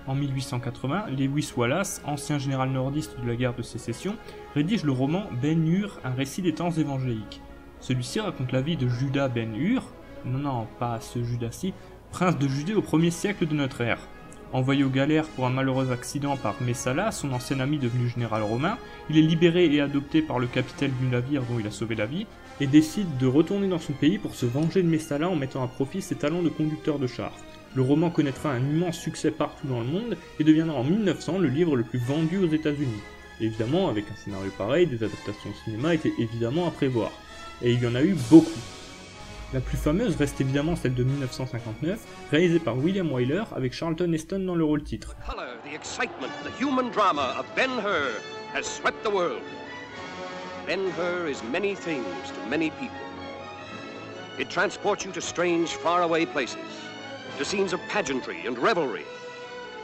En 1880, Lewis Wallace, ancien général nordiste de la guerre de sécession, rédige le roman Ben-Hur, un récit des temps évangéliques. Celui-ci raconte la vie de Judas Ben-Hur, non, pas ce Judas-ci, prince de Judée au 1er siècle de notre ère. Envoyé aux galères pour un malheureux accident par Messala, son ancien ami devenu général romain, il est libéré et adopté par le capitaine du navire dont il a sauvé la vie, et décide de retourner dans son pays pour se venger de Messala en mettant à profit ses talents de conducteur de char. Le roman connaîtra un immense succès partout dans le monde et deviendra en 1900 le livre le plus vendu aux États-Unis. Évidemment, avec un scénario pareil, des adaptations au cinéma étaient évidemment à prévoir. Et il y en a eu beaucoup. La plus fameuse reste évidemment celle de 1959, réalisée par William Wyler avec Charlton Heston dans le rôle titre. Color, the excitement, the human drama of Ben-Hur has swept the world. Ben-Hur is many things to many people. It transports you to strange, faraway places, to scenes of pageantry and revelry.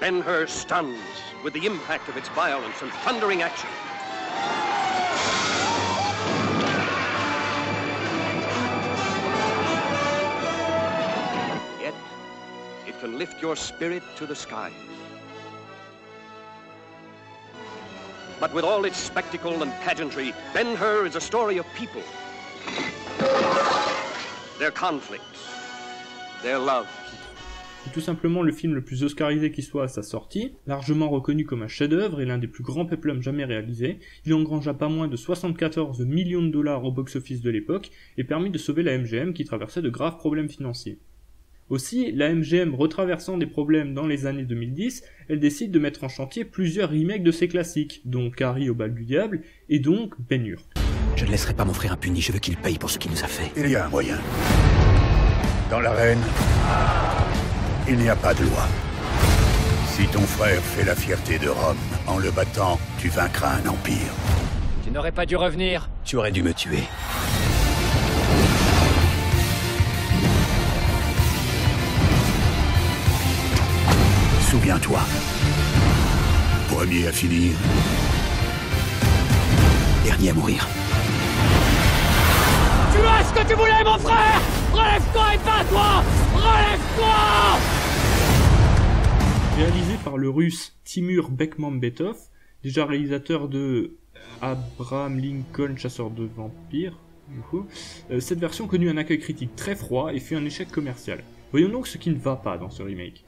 Ben-Hur stuns with the impact of its violence and thundering action. Yet, it can lift your spirit to the skies. But with all its spectacle and pageantry, Ben-Hur is a story of people. Their conflicts, their loves. C'est tout simplement le film le plus oscarisé qui soit à sa sortie, largement reconnu comme un chef-d'œuvre et l'un des plus grands péplums jamais réalisés. Il engrangea pas moins de 74 millions de dollars au box-office de l'époque et permit de sauver la MGM qui traversait de graves problèmes financiers. Aussi, la MGM retraversant des problèmes dans les années 2010, elle décide de mettre en chantier plusieurs remakes de ses classiques, dont Carrie au bal du diable et donc Ben-Hur. Je ne laisserai pas mon frère impuni, je veux qu'il paye pour ce qu'il nous a fait. Il y a un moyen. Dans l'arène, il n'y a pas de loi. Si ton frère fait la fierté de Rome en le battant, tu vaincras un empire. Tu n'aurais pas dû revenir. Tu aurais dû me tuer. Souviens-toi. Premier à finir. Dernier à mourir. Tu as ce que tu voulais, mon frère! Relève-toi et bats-toi! Relève-toi! Réalisé par le russe Timur Bekmambetov, déjà réalisateur de Abraham Lincoln, chasseur de vampires, cette version connut un accueil critique très froid et fut un échec commercial. Voyons donc ce qui ne va pas dans ce remake.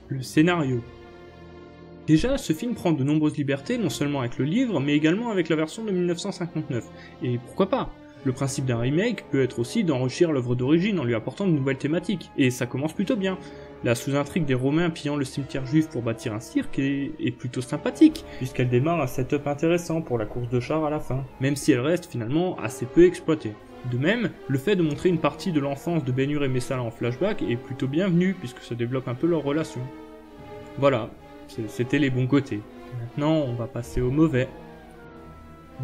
Le scénario. Déjà, ce film prend de nombreuses libertés, non seulement avec le livre, mais également avec la version de 1959. Et pourquoi pas? Le principe d'un remake peut être aussi d'enrichir l'œuvre d'origine en lui apportant de nouvelles thématiques, et ça commence plutôt bien. La sous-intrigue des Romains pillant le cimetière juif pour bâtir un cirque est plutôt sympathique, puisqu'elle démarre un setup intéressant pour la course de chars à la fin, même si elle reste finalement assez peu exploitée. De même, le fait de montrer une partie de l'enfance de Ben-Hur et Messala en flashback est plutôt bienvenu, puisque ça développe un peu leur relation. Voilà, c'était les bons côtés. Maintenant, on va passer au mauvais.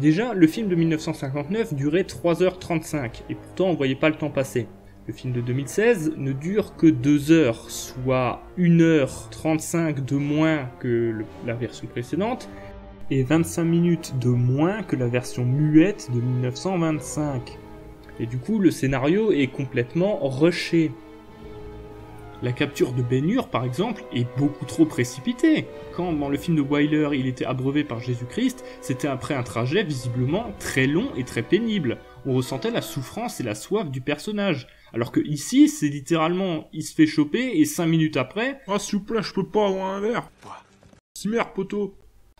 Déjà, le film de 1959 durait 3h35, et pourtant on voyait pas le temps passer. Le film de 2016 ne dure que 2 heures, soit 1h35 de moins que la version précédente, et 25 minutes de moins que la version muette de 1925. Et du coup, le scénario est complètement rushé. La capture de Ben-Hur, par exemple, est beaucoup trop précipitée. Quand, dans le film de Wyler, il était abreuvé par Jésus-Christ, c'était après un trajet visiblement très long et très pénible. On ressentait la souffrance et la soif du personnage. Alors que ici, c'est littéralement, il se fait choper et 5 minutes après... Ah, s'il vous plaît, je peux pas avoir un verre. Cimer, poteau.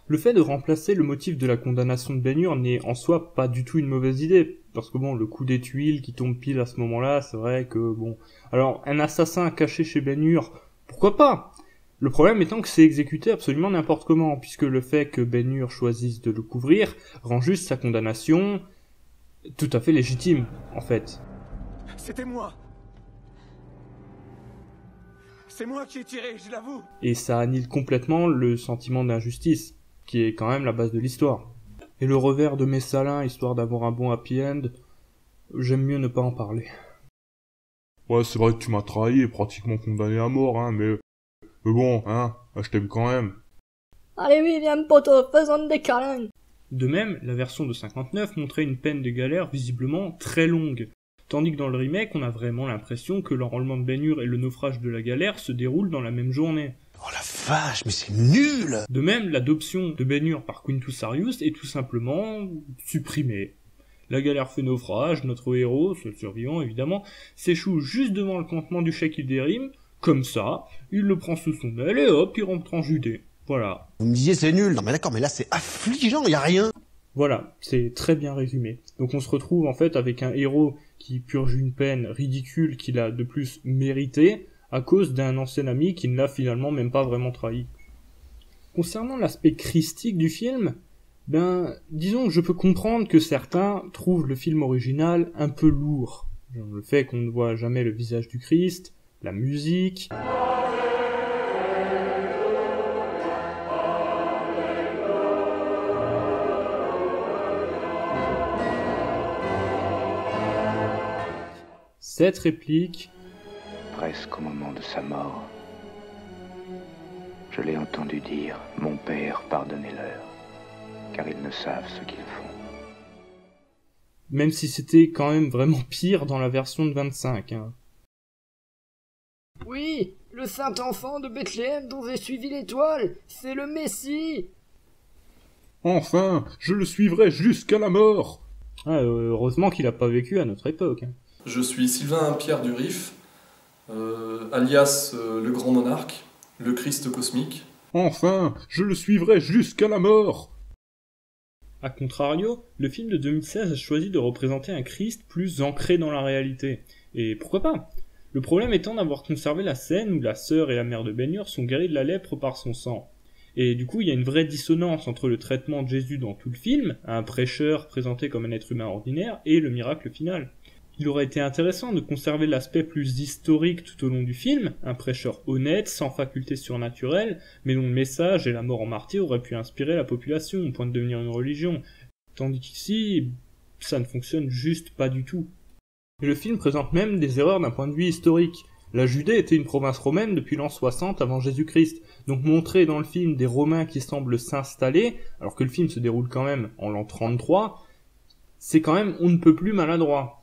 Le fait de remplacer le motif de la condamnation de Ben-Hur n'est en soi pas du tout une mauvaise idée, parce que bon, le coup des tuiles qui tombe pile à ce moment-là, c'est vrai que bon... Alors, un assassin caché chez Ben-Hur, pourquoi pas? Le problème étant que c'est exécuté absolument n'importe comment, puisque le fait que Ben-Hur choisisse de le couvrir rend juste sa condamnation tout à fait légitime, en fait. C'était moi. C'est moi qui ai tiré, je l'avoue. Et ça annule complètement le sentiment d'injustice, qui est quand même la base de l'histoire. Et le revers de Messala, histoire d'avoir un bon happy end, j'aime mieux ne pas en parler. Ouais, c'est vrai que tu m'as trahi et pratiquement condamné à mort, hein, mais bon, hein, je t'aime quand même. Allez oui, viens poteau, faisons des câlins. De même, la version de 59 montrait une peine de galère visiblement très longue, tandis que dans le remake, on a vraiment l'impression que l'enrôlement de Ben-Hur et le naufrage de la galère se déroulent dans la même journée. Oh la vache, mais c'est nul! De même, l'adoption de Ben-Hur par Quintus Arrius est tout simplement supprimée. La galère fait naufrage, notre héros, seul survivant évidemment, s'échoue juste devant le campement du Sheikh Ilderim, comme ça, il le prend sous son aile et hop, il rentre en Judée. Voilà. Vous me disiez c'est nul, non mais d'accord, mais là c'est affligeant, y a rien! Voilà, c'est très bien résumé. Donc on se retrouve en fait avec un héros qui purge une peine ridicule qu'il a de plus méritée à cause d'un ancien ami qui ne l'a finalement même pas vraiment trahi. Concernant l'aspect christique du film, disons que je peux comprendre que certains trouvent le film original un peu lourd. Genre le fait qu'on ne voit jamais le visage du Christ, la musique... Cette réplique... Presque au moment de sa mort, je l'ai entendu dire « Mon père, pardonnez-leur, car ils ne savent ce qu'ils font. » Même si c'était quand même vraiment pire dans la version de 25. Hein. Oui, le saint enfant de Bethléem dont j'ai suivi l'étoile, c'est le Messie. Enfin, je le suivrai jusqu'à la mort. Ah, heureusement qu'il a pas vécu à notre époque. Hein. Je suis Sylvain Pierre Durif, alias le Grand Monarque, le Christ cosmique. Enfin, je le suivrai jusqu'à la mort. A contrario, le film de 2016 a choisi de représenter un Christ plus ancré dans la réalité. Et pourquoi pas? Le problème étant d'avoir conservé la scène où la sœur et la mère de Ben-Hur sont guéries de la lèpre par son sang. Et du coup, il y a une vraie dissonance entre le traitement de Jésus dans tout le film, un prêcheur présenté comme un être humain ordinaire, et le miracle final. Il aurait été intéressant de conserver l'aspect plus historique tout au long du film, un prêcheur honnête, sans faculté surnaturelle, mais dont le message et la mort en martyr auraient pu inspirer la population au point de devenir une religion. Tandis qu'ici, ça ne fonctionne juste pas du tout. Et le film présente même des erreurs d'un point de vue historique. La Judée était une province romaine depuis l'an 60 avant Jésus-Christ, donc montrer dans le film des Romains qui semblent s'installer, alors que le film se déroule quand même en l'an 33, c'est quand même on ne peut plus maladroit.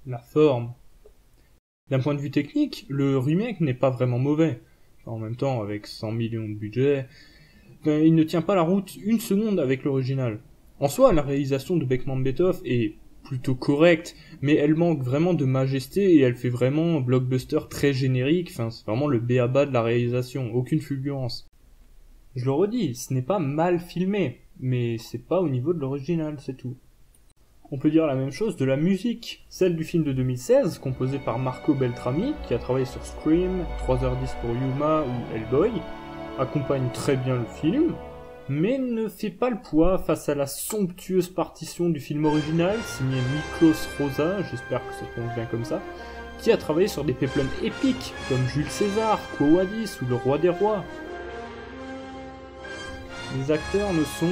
La forme. D'un point de vue technique, le remake n'est pas vraiment mauvais. En même temps, avec 100 millions de budget, il ne tient pas la route une seconde avec l'original. En soi, la réalisation de Beckman-Betoff est plutôt correcte, mais elle manque vraiment de majesté et elle fait vraiment blockbuster très générique, enfin c'est vraiment le b.a-ba de la réalisation, aucune fulgurance. Je le redis, ce n'est pas mal filmé, mais c'est pas au niveau de l'original, c'est tout. On peut dire la même chose de la musique, celle du film de 2016, composée par Marco Beltrami, qui a travaillé sur Scream, 3h10 pour Yuma ou Hellboy, accompagne très bien le film, mais ne fait pas le poids face à la somptueuse partition du film original, signé Miklos Rosa, j'espère que ça se prononce bien comme ça, qui a travaillé sur des péplums épiques, comme Jules César, Quo Vadis ou Le Roi des Rois. Les acteurs ne sont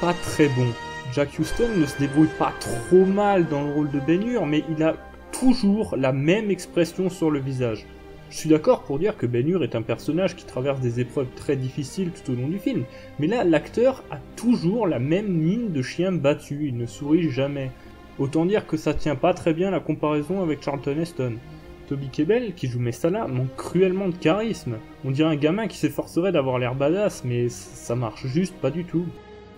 pas très bons. Jack Huston ne se débrouille pas trop mal dans le rôle de Ben-Hur, mais il a toujours la même expression sur le visage. Je suis d'accord pour dire que Ben-Hur est un personnage qui traverse des épreuves très difficiles tout au long du film, mais là, l'acteur a toujours la même mine de chien battu, il ne sourit jamais. Autant dire que ça tient pas très bien la comparaison avec Charlton Heston. Toby Kebbell, qui joue Messala, manque cruellement de charisme. On dirait un gamin qui s'efforcerait d'avoir l'air badass, mais ça marche juste pas du tout.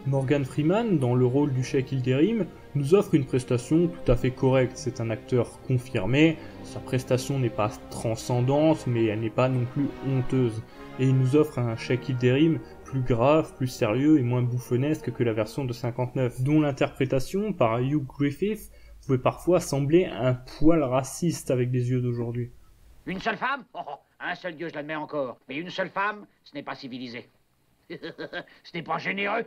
Morgan Freeman, dans le rôle du Sheikh Ilderim, nous offre une prestation tout à fait correcte. C'est un acteur confirmé, sa prestation n'est pas transcendante, mais elle n'est pas non plus honteuse. Et il nous offre un Sheikh Ilderim plus grave, plus sérieux et moins bouffonnesque que la version de 59, dont l'interprétation par Hugh Griffith pouvait parfois sembler un poil raciste avec des yeux d'aujourd'hui. Une seule femme? Un seul dieu, je l'admets encore. Mais une seule femme, ce n'est pas civilisé. Ce n'est pas généreux.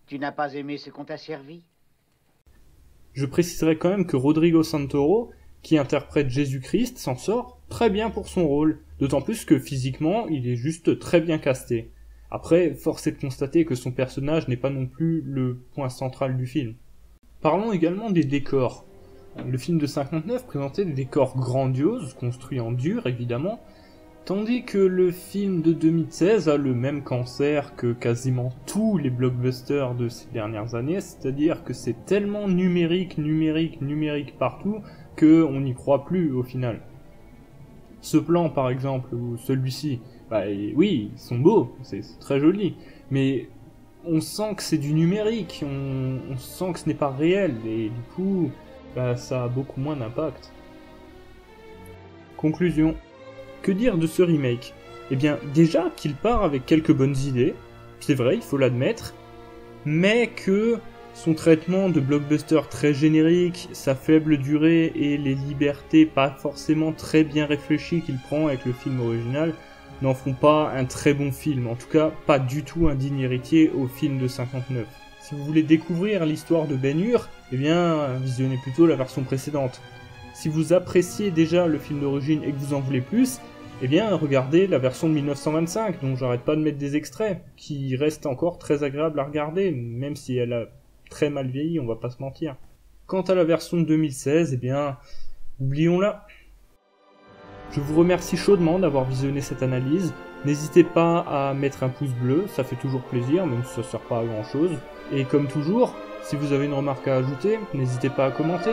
Tu n'as pas aimé ce qu'on t'a servi? Je préciserai quand même que Rodrigo Santoro, qui interprète Jésus-Christ, s'en sort très bien pour son rôle, d'autant plus que physiquement, il est juste très bien casté. Après, force est de constater que son personnage n'est pas non plus le point central du film. Parlons également des décors. Le film de 59 présentait des décors grandioses, construits en dur évidemment, tandis que le film de 2016 a le même cancer que quasiment tous les blockbusters de ces dernières années, c'est-à-dire que c'est tellement numérique partout qu'on n'y croit plus au final. Ce plan par exemple, ou celui-ci, bah oui, ils sont beaux, c'est très joli, mais on sent que c'est du numérique, on sent que ce n'est pas réel, et du coup, bah, ça a beaucoup moins d'impact. Conclusion. Que dire de ce remake? Eh bien, déjà qu'il part avec quelques bonnes idées, c'est vrai, il faut l'admettre, mais que son traitement de blockbuster très générique, sa faible durée et les libertés pas forcément très bien réfléchies qu'il prend avec le film original n'en font pas un très bon film, en tout cas pas du tout un digne héritier au film de 59. Si vous voulez découvrir l'histoire de Ben-Hur, eh bien visionnez plutôt la version précédente. Si vous appréciez déjà le film d'origine et que vous en voulez plus, eh bien regardez la version de 1925, dont j'arrête pas de mettre des extraits, qui reste encore très agréable à regarder, même si elle a très mal vieilli, on va pas se mentir. Quant à la version de 2016, eh bien, oublions-la. Je vous remercie chaudement d'avoir visionné cette analyse. N'hésitez pas à mettre un pouce bleu, ça fait toujours plaisir, même si ça sert pas à grand chose. Et comme toujours, si vous avez une remarque à ajouter, n'hésitez pas à commenter.